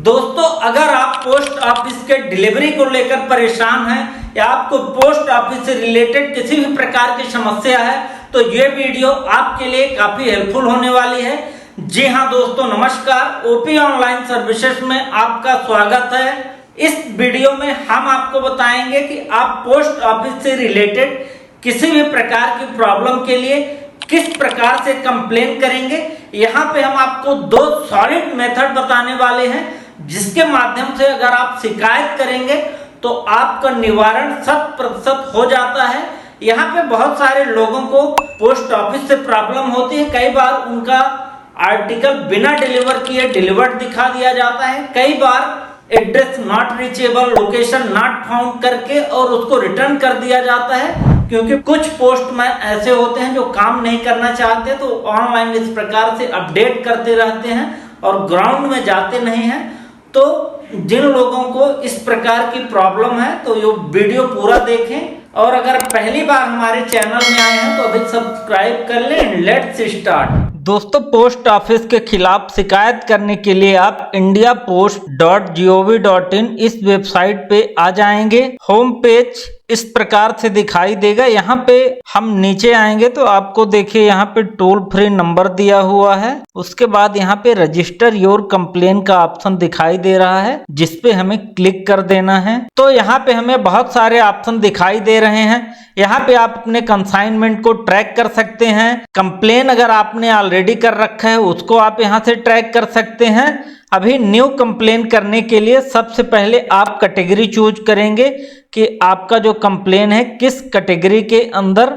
दोस्तों, अगर आप पोस्ट ऑफिस के डिलीवरी को लेकर परेशान हैं या आपको पोस्ट ऑफिस से रिलेटेड किसी भी प्रकार की समस्या है तो ये वीडियो आपके लिए काफी हेल्पफुल होने वाली है। जी हाँ दोस्तों, नमस्कार। ओपी ऑनलाइन सर्विसेज में आपका स्वागत है। इस वीडियो में हम आपको बताएंगे कि आप पोस्ट ऑफिस से रिलेटेड किसी भी प्रकार की प्रॉब्लम के लिए किस प्रकार से कंप्लेन करेंगे। यहाँ पे हम आपको दो सॉलिड मेथड बताने वाले हैं जिसके माध्यम से अगर आप शिकायत करेंगे तो आपका निवारण 100% हो जाता है। यहाँ पे बहुत सारे लोगों को पोस्ट ऑफिस से प्रॉब्लम होती है। कई बार उनका आर्टिकल बिना डिलीवर किए डिलीवर्ड दिखा दिया जाता है, कई बार address not reachable, location not found करके और उसको रिटर्न कर दिया जाता है, क्योंकि कुछ पोस्टमैन ऐसे होते हैं जो काम नहीं करना चाहते तो ऑनलाइन इस प्रकार से अपडेट करते रहते हैं और ग्राउंड में जाते नहीं हैं। तो जिन लोगों को इस प्रकार की प्रॉब्लम है तो ये वीडियो पूरा देखें, और अगर पहली बार हमारे चैनल में आए हैं तो अभी सब्सक्राइब कर लें। Let's start. दोस्तों, पोस्ट ऑफिस के खिलाफ शिकायत करने के लिए आप indiapost.gov.in इस वेबसाइट पे आ जाएंगे। होम पेज इस प्रकार से दिखाई देगा। यहाँ पे हम नीचे आएंगे तो आपको देखिए यहाँ पे टोल फ्री नंबर दिया हुआ है। उसके बाद यहाँ पे रजिस्टर योर कंप्लेन का ऑप्शन दिखाई दे रहा है जिसपे हमें क्लिक कर देना है। तो यहाँ पे हमें बहुत सारे ऑप्शन दिखाई दे रहे हैं। यहाँ पे आप अपने कंसाइनमेंट को ट्रैक कर सकते हैं। कंप्लेन अगर आपने ऑलरेडी कर रखा है उसको आप यहाँ से ट्रैक कर सकते हैं। अभी न्यू कंप्लेन करने के लिए सबसे पहले आप कैटेगरी चूज करेंगे कि आपका जो कंप्लेन है किस कैटेगरी के अंदर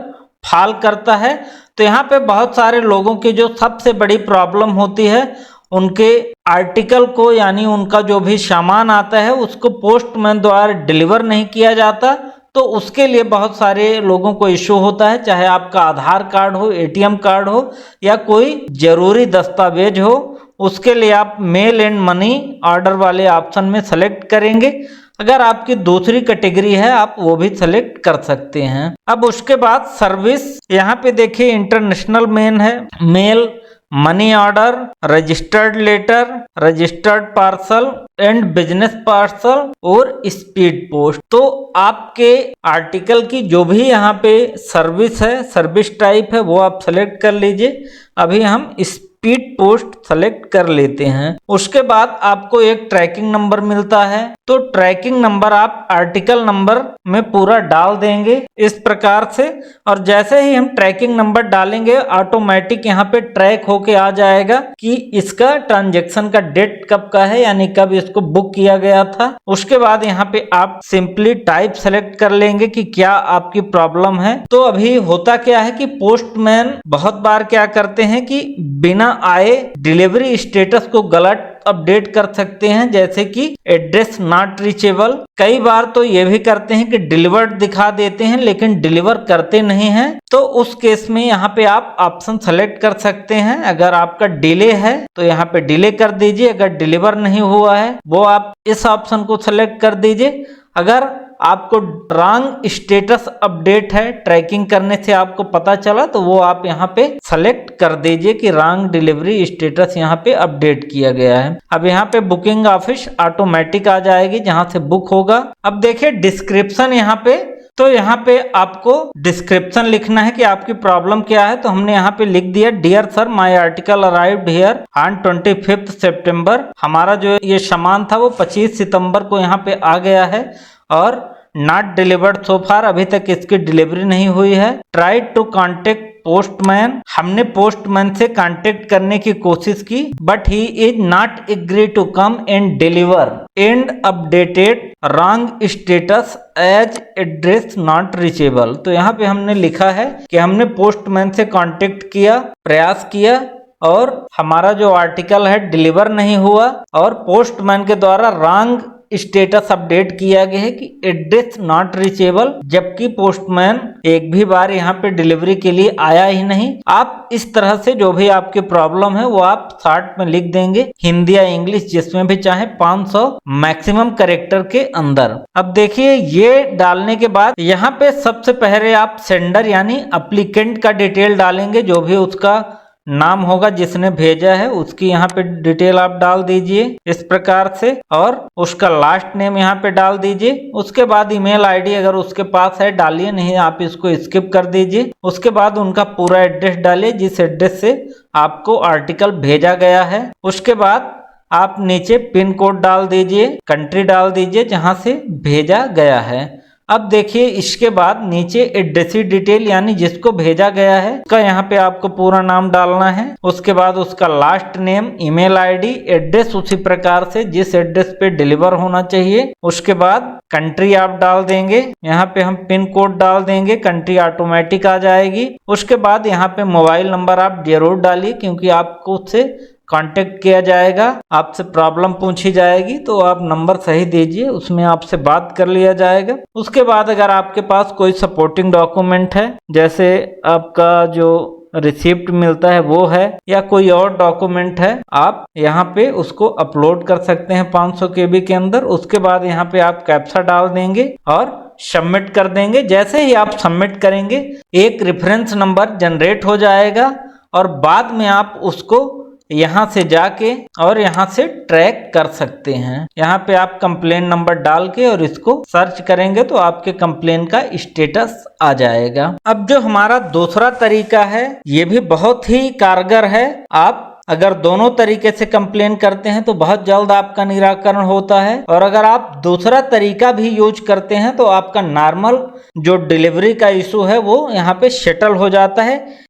फॉल करता है। तो यहाँ पे बहुत सारे लोगों की जो सबसे बड़ी प्रॉब्लम होती है उनके आर्टिकल को, यानी उनका जो भी सामान आता है उसको पोस्टमैन द्वारा डिलीवर नहीं किया जाता। तो उसके लिए बहुत सारे लोगों को इश्यू होता है, चाहे आपका आधार कार्ड हो, एटीएम कार्ड हो या कोई जरूरी दस्तावेज हो। उसके लिए आप मेल एंड मनी ऑर्डर वाले ऑप्शन में सेलेक्ट करेंगे। अगर आपकी दूसरी कैटेगरी है आप वो भी सेलेक्ट कर सकते हैं। अब उसके बाद सर्विस, यहाँ पे देखिए इंटरनेशनल मेल है, mail, money order, registered letter, registered parcel and business parcel और स्पीड पोस्ट। तो आपके आर्टिकल की जो भी यहाँ पे सर्विस है, सर्विस टाइप है, वो आप सेलेक्ट कर लीजिए। अभी हम स्पीड पोस्ट सेलेक्ट कर लेते हैं। उसके बाद आपको एक ट्रैकिंग नंबर मिलता है, तो ट्रैकिंग नंबर आप आर्टिकल नंबर में पूरा डाल देंगे इस प्रकार से। और जैसे ही हम ट्रैकिंग नंबर डालेंगे ऑटोमेटिक यहाँ पे ट्रैक होके आ जाएगा कि इसका ट्रांजैक्शन का डेट कब का है, यानी कब इसको बुक किया गया था। उसके बाद यहाँ पे आप सिंपली टाइप सेलेक्ट कर लेंगे कि क्या आपकी प्रॉब्लम है। तो अभी होता क्या है कि पोस्टमैन बहुत बार क्या करते हैं कि बिना आए डिलीवरी स्टेटस को गलत अपडेट कर सकते हैं, जैसे कि एड्रेस नॉट रीचेबल। कई बार तो ये भी करते हैं कि डिलीवर्ड दिखा देते हैं लेकिन डिलीवर करते नहीं हैं। तो उस केस में यहाँ पे आप ऑप्शन सेलेक्ट कर सकते हैं। अगर आपका डिले है तो यहाँ पे डिले कर दीजिए, अगर डिलीवर नहीं हुआ है वो आप इस ऑप्शन को सेलेक्ट कर दीजिए। अगर आपको रॉन्ग स्टेटस अपडेट है, ट्रैकिंग करने से आपको पता चला, तो वो आप यहाँ पे सेलेक्ट कर दीजिए कि रॉन्ग डिलीवरी स्टेटस यहाँ पे अपडेट किया गया है। अब यहाँ पे बुकिंग ऑफिस ऑटोमेटिक आ जाएगी जहाँ से बुक होगा। अब देखिए डिस्क्रिप्शन यहाँ पे, तो यहाँ पे आपको डिस्क्रिप्शन लिखना है कि आपकी प्रॉब्लम क्या है। तो हमने यहाँ पे लिख दिया, dear sir my article arrived here on 25 September. हमारा जो ये सामान था वो 25 सितंबर को यहाँ पे आ गया है और नॉट डिलीवर्ड सो फार, अभी तक इसकी डिलीवरी नहीं हुई है। ट्राई टू कॉन्टेक्ट पोस्टमैन, हमने पोस्टमैन से कांटेक्ट करने की कोशिश की but he is not agree to come and deliver and updated wrong status as address not reachable. तो यहाँ पे हमने लिखा है कि हमने पोस्टमैन से कांटेक्ट किया, प्रयास किया और हमारा जो आर्टिकल है डिलीवर नहीं हुआ और पोस्टमैन के द्वारा रॉन्ग स्टेटस अपडेट किया गया है कि एड्रेस नॉट रीचेबल, जबकि पोस्टमैन एक भी बार यहाँ पे डिलीवरी के लिए आया ही नहीं। आप इस तरह से जो भी आपकी प्रॉब्लम है वो आप शॉर्ट में लिख देंगे, हिंदी या इंग्लिश जिसमें भी चाहे, 500 मैक्सिमम कैरेक्टर के अंदर। अब देखिए ये डालने के बाद यहाँ पे सबसे पहले आप सेंडर यानी एप्लीकेंट का डिटेल डालेंगे, जो भी उसका नाम होगा जिसने भेजा है उसकी यहाँ पे डिटेल आप डाल दीजिए इस प्रकार से, और उसका लास्ट नेम यहाँ पे डाल दीजिए। उसके बाद ईमेल आईडी अगर उसके पास है डालिए, नहीं आप इसको स्किप कर दीजिए। उसके बाद उनका पूरा एड्रेस डालिए जिस एड्रेस से आपको आर्टिकल भेजा गया है। उसके बाद आप नीचे पिन कोड डाल दीजिए, कंट्री डाल दीजिए जहां से भेजा गया है। अब देखिए इसके बाद नीचे एड्रेसी डिटेल यानी जिसको भेजा गया है उसका यहाँ पे आपको पूरा नाम डालना है। उसके बाद उसका last name, email ID, address उसी प्रकार से जिस एड्रेस पे डिलीवर होना चाहिए। उसके बाद कंट्री आप डाल देंगे, यहाँ पे हम पिन कोड डाल देंगे, कंट्री ऑटोमेटिक आ जाएगी। उसके बाद यहाँ पे मोबाइल नंबर आप जरूर डालिए क्योंकि आपको उससे कांटेक्ट किया जाएगा, आपसे प्रॉब्लम पूछी जाएगी तो आप नंबर सही दीजिए, उसमें आपसे बात कर लिया जाएगा। उसके बाद अगर आपके पास कोई सपोर्टिंग डॉक्यूमेंट है, जैसे आपका जो रिसिप्ट मिलता है वो है या कोई और डॉक्यूमेंट है, आप यहाँ पे उसको अपलोड कर सकते हैं 500 KB के अंदर। उसके बाद यहाँ पे आप कैप्चा डाल देंगे और सबमिट कर देंगे। जैसे ही आप सबमिट करेंगे एक रेफरेंस नंबर जनरेट हो जाएगा और बाद में आप उसको यहाँ से जाके और यहाँ से ट्रैक कर सकते हैं। यहाँ पे आप कंप्लेन नंबर डाल के और इसको सर्च करेंगे तो आपके कंप्लेन का स्टेटस आ जाएगा। अब जो हमारा दूसरा तरीका है ये भी बहुत ही कारगर है। आप अगर दोनों तरीके से कंप्लेन करते हैं तो बहुत जल्द आपका निराकरण होता है, और अगर आप दूसरा तरीका भी यूज करते हैं तो आपका नॉर्मल जो डिलीवरी का इशू है वो यहाँ पे सेटल हो जाता है।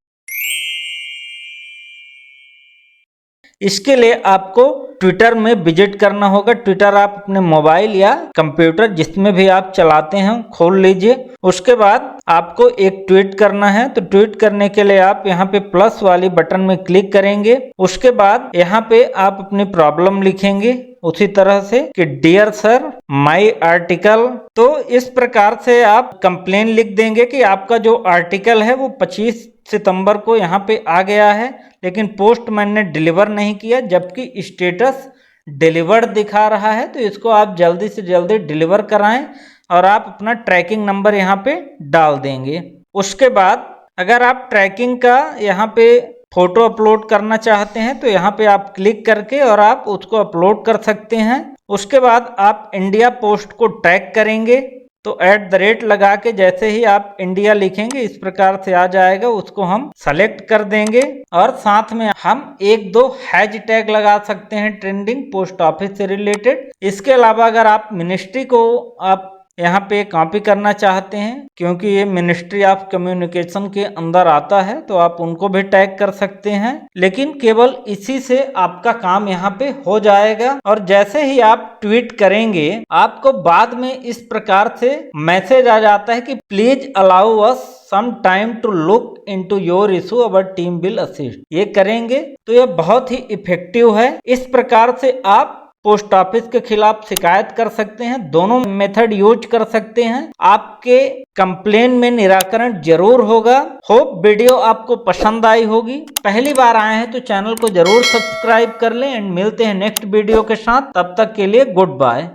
इसके लिए आपको ट्विटर में विजिट करना होगा। ट्विटर आप अपने मोबाइल या कंप्यूटर जिसमें भी आप चलाते हैं खोल लीजिए। उसके बाद आपको एक ट्वीट करना है, तो ट्वीट करने के लिए आप यहाँ पे प्लस वाली बटन में क्लिक करेंगे। उसके बाद यहाँ पे आप अपनी प्रॉब्लम लिखेंगे उसी तरह से कि डियर सर माय आर्टिकल। तो इस प्रकार से आप कंप्लेन लिख देंगे कि आपका जो आर्टिकल है वो 25 सितंबर को यहाँ पे आ गया है लेकिन पोस्टमैन ने डिलीवर नहीं किया, जबकि स्टेटस डिलीवर्ड दिखा रहा है। तो इसको आप जल्दी से जल्दी डिलीवर कराएं और आप अपना ट्रैकिंग नंबर यहाँ पे डाल देंगे। उसके बाद अगर आप ट्रैकिंग का यहाँ पे फोटो अपलोड करना चाहते हैं तो यहाँ पे आप क्लिक करके और आप उसको अपलोड कर सकते हैं। उसके बाद आप इंडिया पोस्ट को टैग करेंगे तो @ लगा के जैसे ही आप इंडिया लिखेंगे इस प्रकार से आ जाएगा, उसको हम सेलेक्ट कर देंगे और साथ में हम 1-2 हैशटैग लगा सकते हैं ट्रेंडिंग पोस्ट ऑफिस से रिलेटेड। इसके अलावा अगर आप मिनिस्ट्री को आप यहाँ पे कॉपी करना चाहते हैं क्योंकि ये मिनिस्ट्री ऑफ कम्युनिकेशन के अंदर आता है तो आप उनको भी टैग कर सकते हैं, लेकिन केवल इसी से आपका काम यहाँ पे हो जाएगा। और जैसे ही आप ट्वीट करेंगे आपको बाद में इस प्रकार से मैसेज आ जाता है कि please allow us some time to look into your issue, our team will assist. ये करेंगे तो ये बहुत ही इफेक्टिव है। इस प्रकार से आप पोस्ट ऑफिस के खिलाफ शिकायत कर सकते हैं। दोनों मेथड यूज कर सकते हैं, आपके कंप्लेन में निराकरण जरूर होगा। होप वीडियो आपको पसंद आई होगी। पहली बार आए हैं तो चैनल को जरूर सब्सक्राइब कर लें एंड मिलते हैं नेक्स्ट वीडियो के साथ। तब तक के लिए गुड बाय।